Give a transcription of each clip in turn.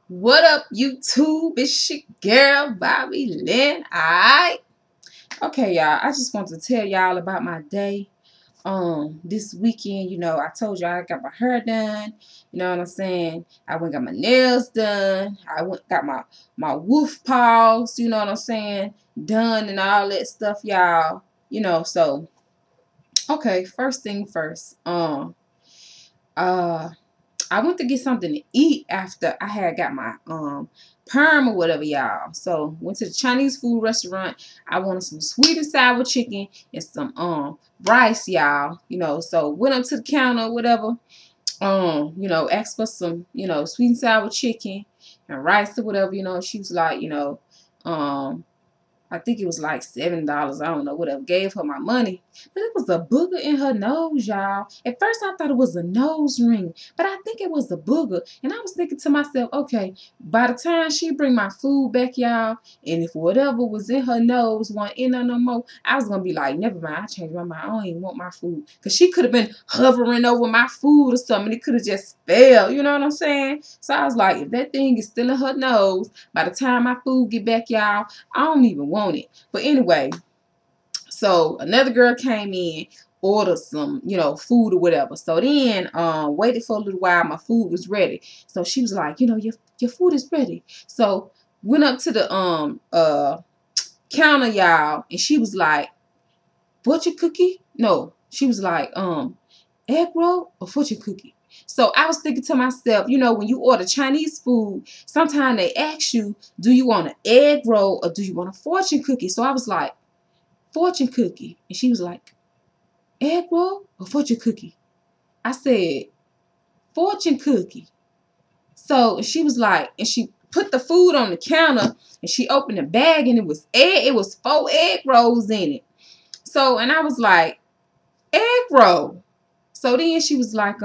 What up, YouTube? It's your girl, Bobby Lynn. Alright. Okay, y'all. I just want to tell y'all about my day. This weekend, I told y'all I got my hair done. You know what I'm saying? I went and got my nails done. I went and got my wolf paws, you know what I'm saying, done and all that stuff, y'all. So okay, first thing first. Uh I went to get something to eat after I had got my perm or whatever, y'all. So went to the Chinese food restaurant. I wanted some sweet and sour chicken and some rice, y'all. So went up to the counter or whatever. Asked for some, sweet and sour chicken and rice or whatever, she was like, um I think it was like $7. I don't know, whatever. Gave her my money. But it was a booger in her nose, y'all. At first I thought it was a nose ring, but I think it was a booger. And I was thinking to myself, okay, by the time she bring my food back, y'all, and if whatever was in her nose wasn't in her no more, I was going to be like, never mind, I changed my mind. I don't even want my food. Because she could have been hovering over my food or something. It could have just fell. You know what I'm saying? So I was like, if that thing is still in her nose, by the time my food get back, y'all, I don't even want it. But anyway, so another girl came in, ordered some, food or whatever. So then waited for a little while. My food was ready. So she was like, your food is ready. So went up to the counter, y'all, and she was like, fortune cookie? No. She was like, egg roll or fortune cookie? So I was thinking to myself, when you order Chinese food, sometimes they ask you, do you want an egg roll or do you want a fortune cookie? So I was like, fortune cookie. And she was like, egg roll or fortune cookie? I said, fortune cookie. So she was like, and she put the food on the counter and she opened the bag and it was 4 egg rolls in it. So, and I was like, egg roll. So then she was like,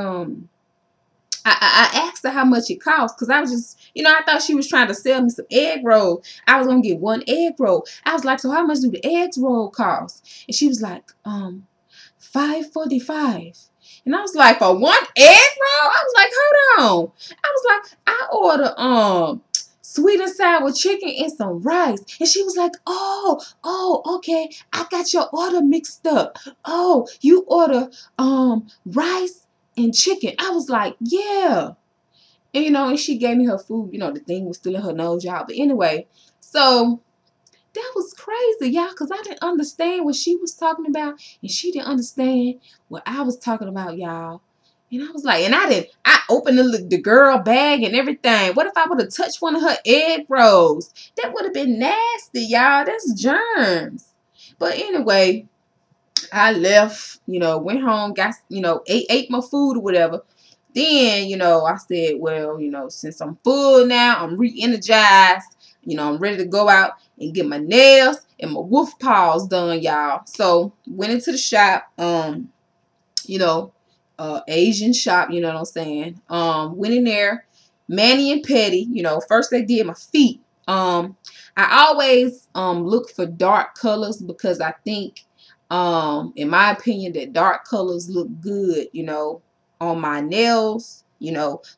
I asked her how much it cost because I was just, I thought she was trying to sell me some egg roll. I was gonna get 1 egg roll. I was like, so how much do the egg roll cost? And she was like, $5.45. And I was like, for 1 egg roll? I was like, hold on. I was like, I ordered sweet and sour chicken and some rice. And she was like, okay, I got your order mixed up. Oh, you order rice and chicken. I was like, yeah. And and she gave me her food. The thing was still in her nose, y'all. But anyway, so that was crazy, y'all, because I didn't understand what she was talking about, and she didn't understand what I was talking about, y'all. And I was like, and I opened the girl bag and everything. What if I would have touched one of her egg rolls? That would have been nasty, y'all. That's germs. But anyway, I left, went home, got, ate my food or whatever. Then, I said, well, since I'm full now, I'm re-energized, I'm ready to go out and get my nails and my wolf paws done, y'all. So went into the shop, you know, Asian shop, you know what I'm saying? Went in there, mani and pedi, first they did my feet. I always look for dark colors because I think in my opinion that dark colors look good, on my nails,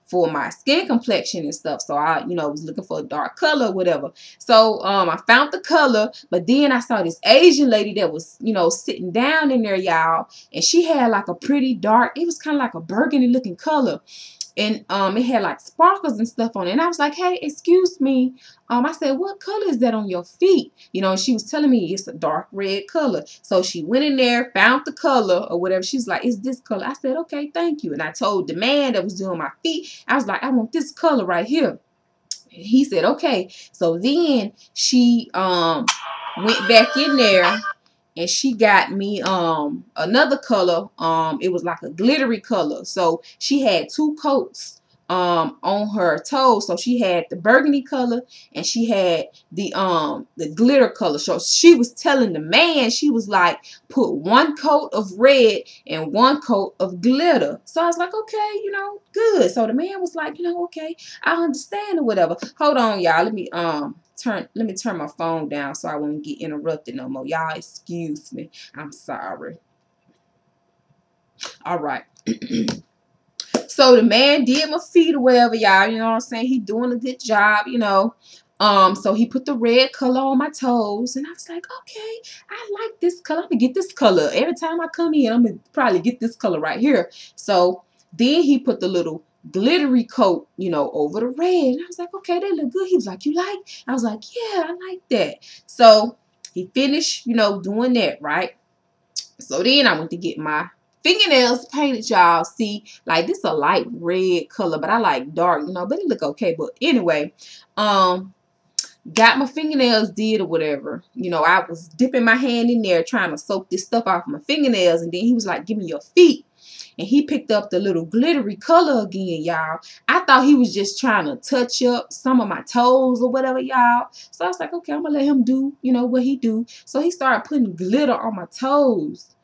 for my skin complexion and stuff. So I, was looking for a dark color or whatever. So I found the color, but then I saw this Asian lady that was, sitting down in there, y'all, and she had like a pretty dark, it was kind of like a burgundy looking color. And it had like sparkles and stuff on it. And I was like, hey, excuse me. I said, what color is that on your feet? And she was telling me it's a dark red color. So she went in there, found the color or whatever. She's like, it's this color. I said, okay, thank you. And I told the man that was doing my feet, I was like, I want this color right here. And he said, okay. So then she went back in there and she got me another color. It was like a glittery color. So she had 2 coats on her toes. So she had the burgundy color and she had the glitter color. So she was telling the man, she was like, put 1 coat of red and 1 coat of glitter. So I was like, okay, good. So the man was like, okay, I understand or whatever. Hold on, y'all. Let me turn my phone down so I won't get interrupted no more. Y'all excuse me. I'm sorry. All right. So the man did my feet or whatever, y'all. You know what I'm saying? He doing a good job, you know. So he put the red color on my toes, and I was like, okay, I like this color. I'm gonna get this color every time I come in. I'm gonna probably get this color right here. So then he put the little glittery coat, you know, over the red, and I was like, okay, they look good. He was like, you like? I was like, yeah, I like that. So he finished, you know, doing that, right? So then I went to get my fingernails painted, y'all. See, like this a light red color, but I like dark, you know, but it look okay. But anyway, got my fingernails did or whatever. You know, I was dipping my hand in there trying to soak this stuff off my fingernails, and then he was like, give me your feet. And he picked up the little glittery color again, y'all. I thought he was just trying to touch up some of my toes or whatever, y'all. So I was like, okay, I'm gonna let him do, you know, what he do. So he started putting glitter on my toes.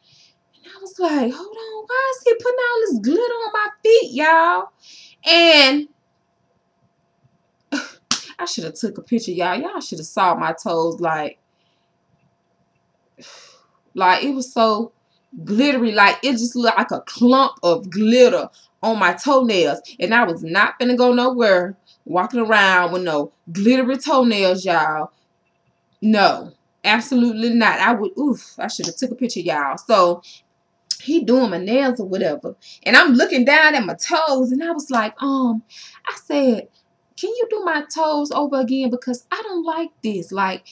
And I was like, hold on, why is he putting all this glitter on my feet, y'all? And I should have took a picture, y'all. Y'all should have saw my toes, like it was so glittery, like it just looked like a clump of glitter on my toenails. And I was not gonna go nowhere walking around with no glittery toenails, y'all. No, absolutely not. I should have took a picture, y'all. So he doing my nails or whatever, and I'm looking down at my toes, and I was like, I said, can you do my toes over again, because I don't like this, like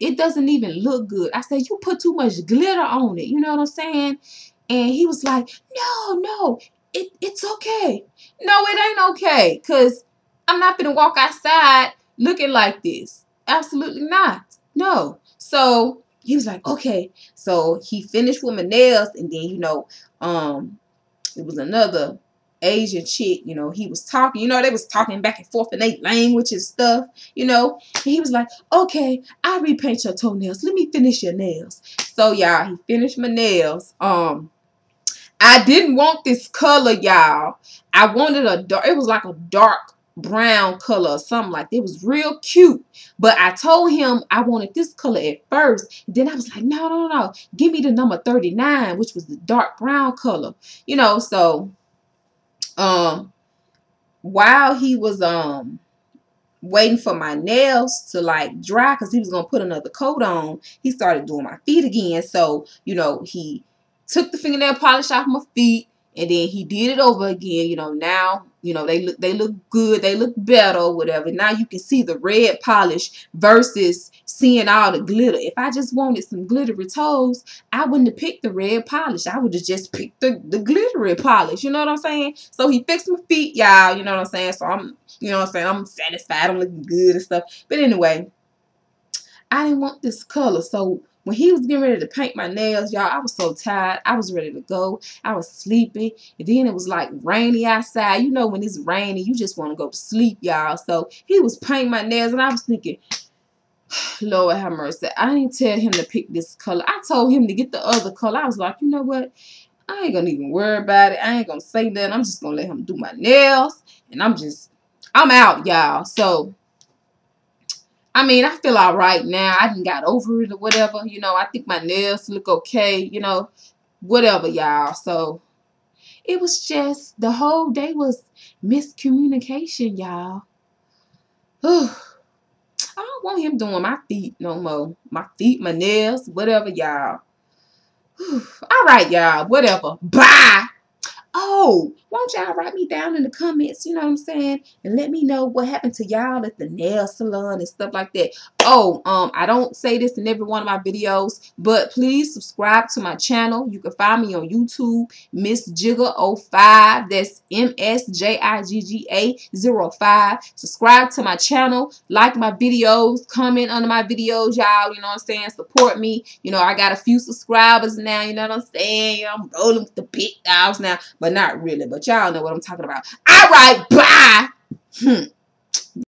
it doesn't even look good. I said, you put too much glitter on it, you know what I'm saying? And he was like, no, it's okay. No, it ain't okay, because I'm not gonna walk outside looking like this. Absolutely not. No. So he was like, okay. So he finished with my nails, and then, you know, it was another Asian chick, you know, he was talking, you know, they was talking back and forth in their language and stuff, you know. And he was like, okay, I'll repaint your toenails. Let me finish your nails. So y'all, he finished my nails. I didn't want this color, y'all. I wanted a dark, it was like a dark brown color or something like that. It was real cute. But I told him I wanted this color at first. Then I was like, no. Give me the number 39, which was the dark brown color. You know, so while he was waiting for my nails to like dry, because he was gonna put another coat on, he started doing my feet again. So, you know, he took the fingernail polish off my feet, and then he did it over again. You know, now, you know, they look good, they look better or whatever. Now you can see the red polish versus seeing all the glitter. If I just wanted some glittery toes, I wouldn't have picked the red polish. I would have just picked the glittery polish. You know what I'm saying? So he fixed my feet, y'all. You know what I'm saying? So you know what I'm saying, I'm satisfied, I'm looking good and stuff. But anyway, I didn't want this color. So when he was getting ready to paint my nails, y'all, I was so tired. I was ready to go. I was sleepy. And then it was like rainy outside. You know, when it's rainy, you just want to go to sleep, y'all. So he was painting my nails, and I was thinking, Lord have mercy. I didn't tell him to pick this color. I told him to get the other color. I was like, you know what? I ain't gonna even worry about it. I ain't gonna say nothing. I'm just gonna let him do my nails. And I'm out, y'all. So I mean, I feel all right now. I done got over it or whatever. You know, I think my nails look okay. You know, whatever, y'all. So it was just, the whole day was miscommunication, y'all. I don't want him doing my feet no more. My feet, my nails, whatever, y'all. All right, y'all. Whatever. Bye. Oh, won't y'all write me down in the comments, you know what I'm saying? And let me know what happened to y'all at the nail salon and stuff like that. Oh, I don't say this in every one of my videos, but please subscribe to my channel. You can find me on YouTube, Miss Jigga05. That's MSJIGGA05. Subscribe to my channel, like my videos, comment under my videos, y'all. You know what I'm saying? Support me. You know, I got a few subscribers now, you know what I'm saying? You know, I'm rolling with the big dogs now. But not really. But y'all know what I'm talking about. All right, bye.